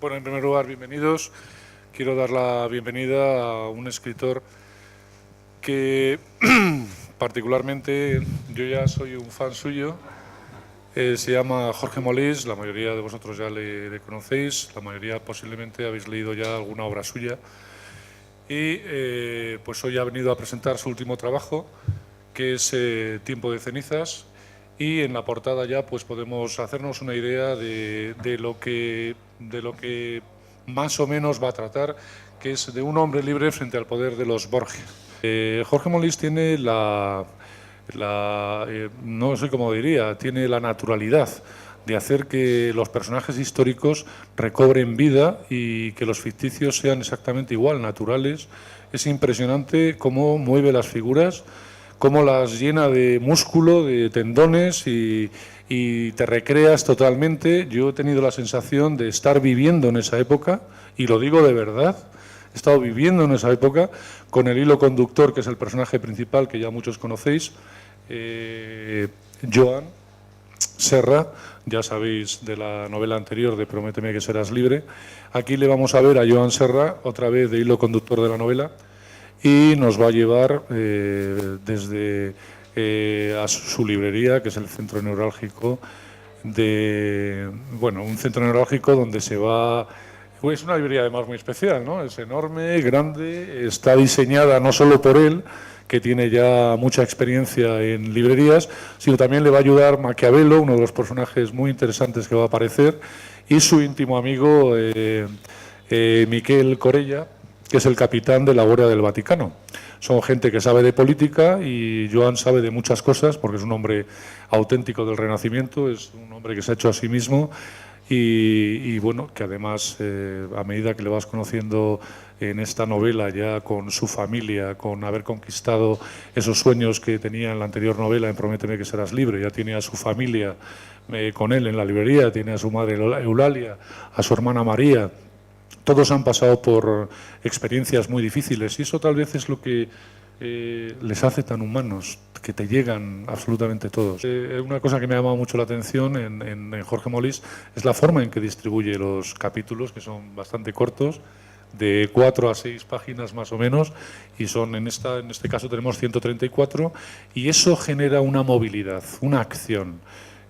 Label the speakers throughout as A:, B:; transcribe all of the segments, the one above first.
A: Bueno, en primer lugar, bienvenidos. Quiero dar la bienvenida a un escritor que particularmente yo ya soy un fan suyo. Se llama Jorge Molís, la mayoría de vosotros ya le conocéis, la mayoría posiblemente habéis leído ya alguna obra suya. Y pues hoy ha venido a presentar su último trabajo, que es Tiempo de cenizas. Y en la portada ya pues podemos hacernos una idea de lo que más o menos va a tratar, que es de un hombre libre frente al poder de los Borgia. Jorge Molís tiene no sé cómo diría, tiene la naturalidad de hacer que los personajes históricos recobren vida y que los ficticios sean exactamente igual, naturales. Es impresionante cómo mueve las figuras, cómo las llena de músculo, de tendones y te recreas totalmente. Yo he tenido la sensación de estar viviendo en esa época, y lo digo de verdad, he estado viviendo en esa época con el hilo conductor, que es el personaje principal, que ya muchos conocéis, Joan Serra, ya sabéis de la novela anterior de Prométeme que serás libre. Aquí le vamos a ver a Joan Serra, otra vez de hilo conductor de la novela, y nos va a llevar desde a su librería, que es el centro neurálgico un centro neurálgico donde se va. Pues es una librería además muy especial, ¿no? Es enorme, grande, está diseñada no solo por él, que tiene ya mucha experiencia en librerías, sino también le va a ayudar Maquiavelo, uno de los personajes muy interesantes que va a aparecer, y su íntimo amigo Miquel Corella, que es el capitán de la Guardia del Vaticano. Son gente que sabe de política y Joan sabe de muchas cosas porque es un hombre auténtico del Renacimiento, es un hombre que se ha hecho a sí mismo y bueno, que además a medida que le vas conociendo en esta novela ya con su familia, con haber conquistado esos sueños que tenía en la anterior novela, en Prométeme que serás libre, ya tiene a su familia con él en la librería, tiene a su madre Eulalia, a su hermana María. Todos han pasado por experiencias muy difíciles y eso tal vez es lo que les hace tan humanos, que te llegan absolutamente todos. Una cosa que me ha llamado mucho la atención en Jorge Molís es la forma en que distribuye los capítulos, que son bastante cortos, de 4 a 6 páginas más o menos, y son en este caso tenemos 134, y eso genera una movilidad, una acción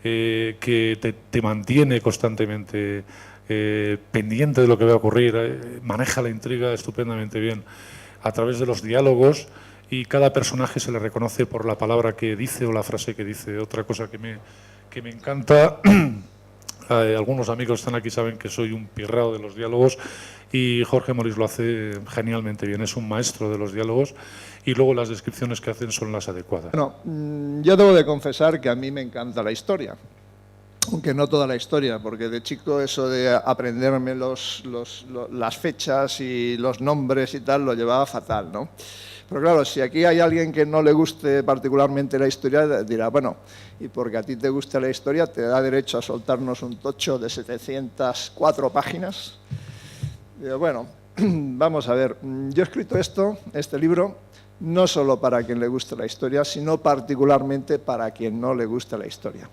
A: que te mantiene constantemente pendiente de lo que va a ocurrir, maneja la intriga estupendamente bien a través de los diálogos, y cada personaje se le reconoce por la palabra que dice o la frase que dice. Otra cosa que me encanta, algunos amigos están aquí, saben que soy un pirrao de los diálogos, y Jorge Molís lo hace genialmente bien, es un maestro de los diálogos, y luego las descripciones que hacen son las adecuadas.
B: Bueno, yo debo de confesar que a mí me encanta la historia, aunque no toda la historia, porque de chico eso de aprenderme las fechas y los nombres y tal lo llevaba fatal, ¿no? Pero claro, si aquí hay alguien que no le guste particularmente la historia, dirá, bueno, y porque a ti te gusta la historia, te da derecho a soltarnos un tocho de 704 páginas. Digo, bueno, vamos a ver, yo he escrito este libro, no solo para quien le guste la historia, sino particularmente para quien no le guste la historia.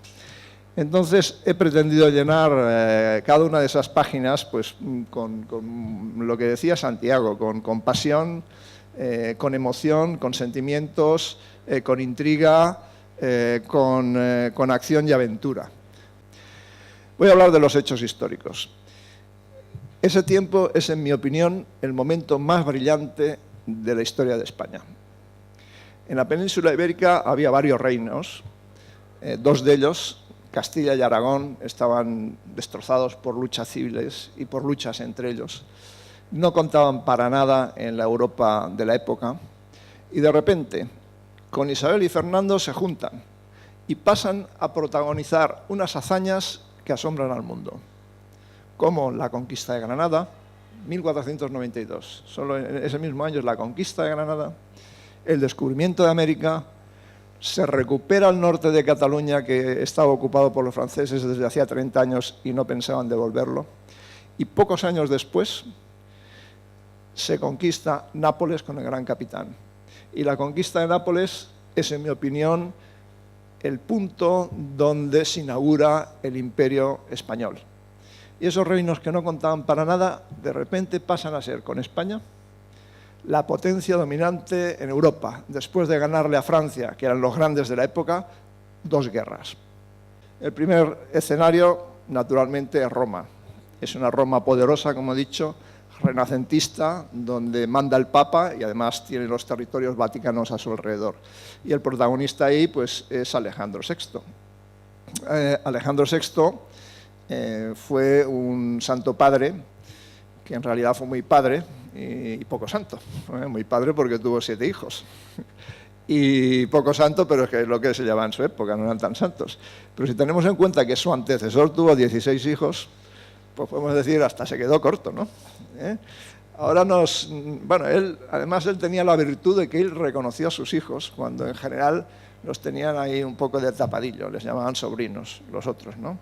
B: Entonces he pretendido llenar cada una de esas páginas pues, con lo que decía Santiago, con pasión, con emoción, con sentimientos, con intriga, con acción y aventura. Voy a hablar de los hechos históricos. Ese tiempo es, en mi opinión, el momento más brillante de la historia de España. En la península ibérica había varios reinos, dos de ellos, Castilla y Aragón, estaban destrozados por luchas civiles y por luchas entre ellos. No contaban para nada en la Europa de la época y de repente con Isabel y Fernando se juntan y pasan a protagonizar unas hazañas que asombran al mundo, como la conquista de Granada, 1492. Solo en ese mismo año es la conquista de Granada, el descubrimiento de América, se recupera el norte de Cataluña, que estaba ocupado por los franceses desde hacía 30 años y no pensaban devolverlo, y pocos años después se conquista Nápoles con el Gran Capitán. Y la conquista de Nápoles es, en mi opinión, el punto donde se inaugura el Imperio Español. Y esos reinos que no contaban para nada, de repente pasan a ser, con España, la potencia dominante en Europa, después de ganarle a Francia, que eran los grandes de la época, 2 guerras. El primer escenario, naturalmente, es Roma. Es una Roma poderosa, como he dicho, renacentista, donde manda el Papa y además tiene los territorios vaticanos a su alrededor. Y el protagonista ahí pues, es Alejandro VI. Alejandro VI fue un santo padre, que en realidad fue muy padre y poco santo. Muy padre porque tuvo 7 hijos. Y poco santo, pero es que es lo que se llevaba en su época, no eran tan santos. Pero si tenemos en cuenta que su antecesor tuvo 16 hijos, pues podemos decir hasta se quedó corto, ¿no? Ahora bueno, además él tenía la virtud de que él reconoció a sus hijos, cuando en general los tenían ahí un poco de tapadillo, les llamaban sobrinos, los otros, ¿no?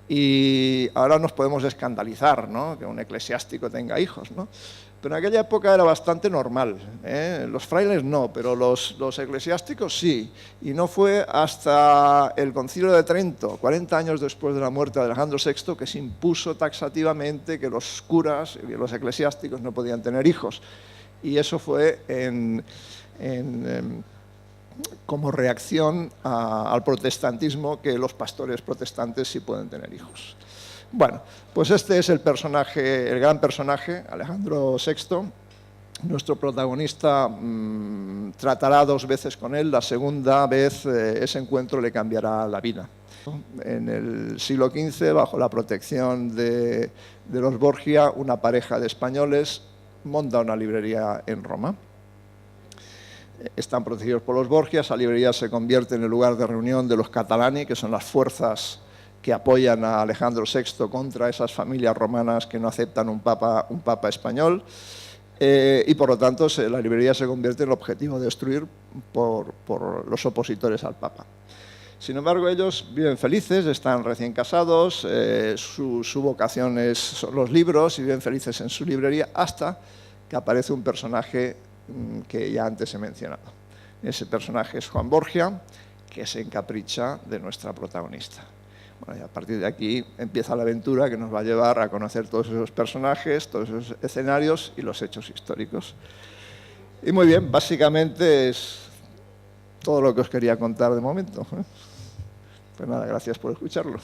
B: Y ahora nos podemos escandalizar, ¿no?, que un eclesiástico tenga hijos, ¿no? Pero en aquella época era bastante normal, ¿eh? Los frailes no, pero los eclesiásticos sí. Y no fue hasta el Concilio de Trento, 40 años después de la muerte de Alejandro VI, que se impuso taxativamente que los curas y los eclesiásticos no podían tener hijos. Y eso fue como reacción al protestantismo, que los pastores protestantes sí pueden tener hijos. Bueno, pues este es el personaje, el gran personaje, Alejandro VI. Nuestro protagonista tratará 2 veces con él, la segunda vez ese encuentro le cambiará la vida. En el siglo XV, bajo la protección de los Borgia, una pareja de españoles monta una librería en Roma. Están protegidos por los Borgia, esa librería se convierte en el lugar de reunión de los catalani, que son las fuerzas que apoyan a Alejandro VI contra esas familias romanas que no aceptan un papa español, y por lo tanto la librería se convierte en el objetivo de destruir por los opositores al papa. Sin embargo, ellos viven felices, están recién casados, su vocación son los libros y viven felices en su librería, hasta que aparece un personaje que ya antes he mencionado. Ese personaje es Juan Borgia, que se encapricha de nuestra protagonista. Bueno, y a partir de aquí empieza la aventura que nos va a llevar a conocer todos esos personajes, todos esos escenarios y los hechos históricos. Y muy bien, básicamente es todo lo que os quería contar de momento. Pues nada, gracias por escucharlo.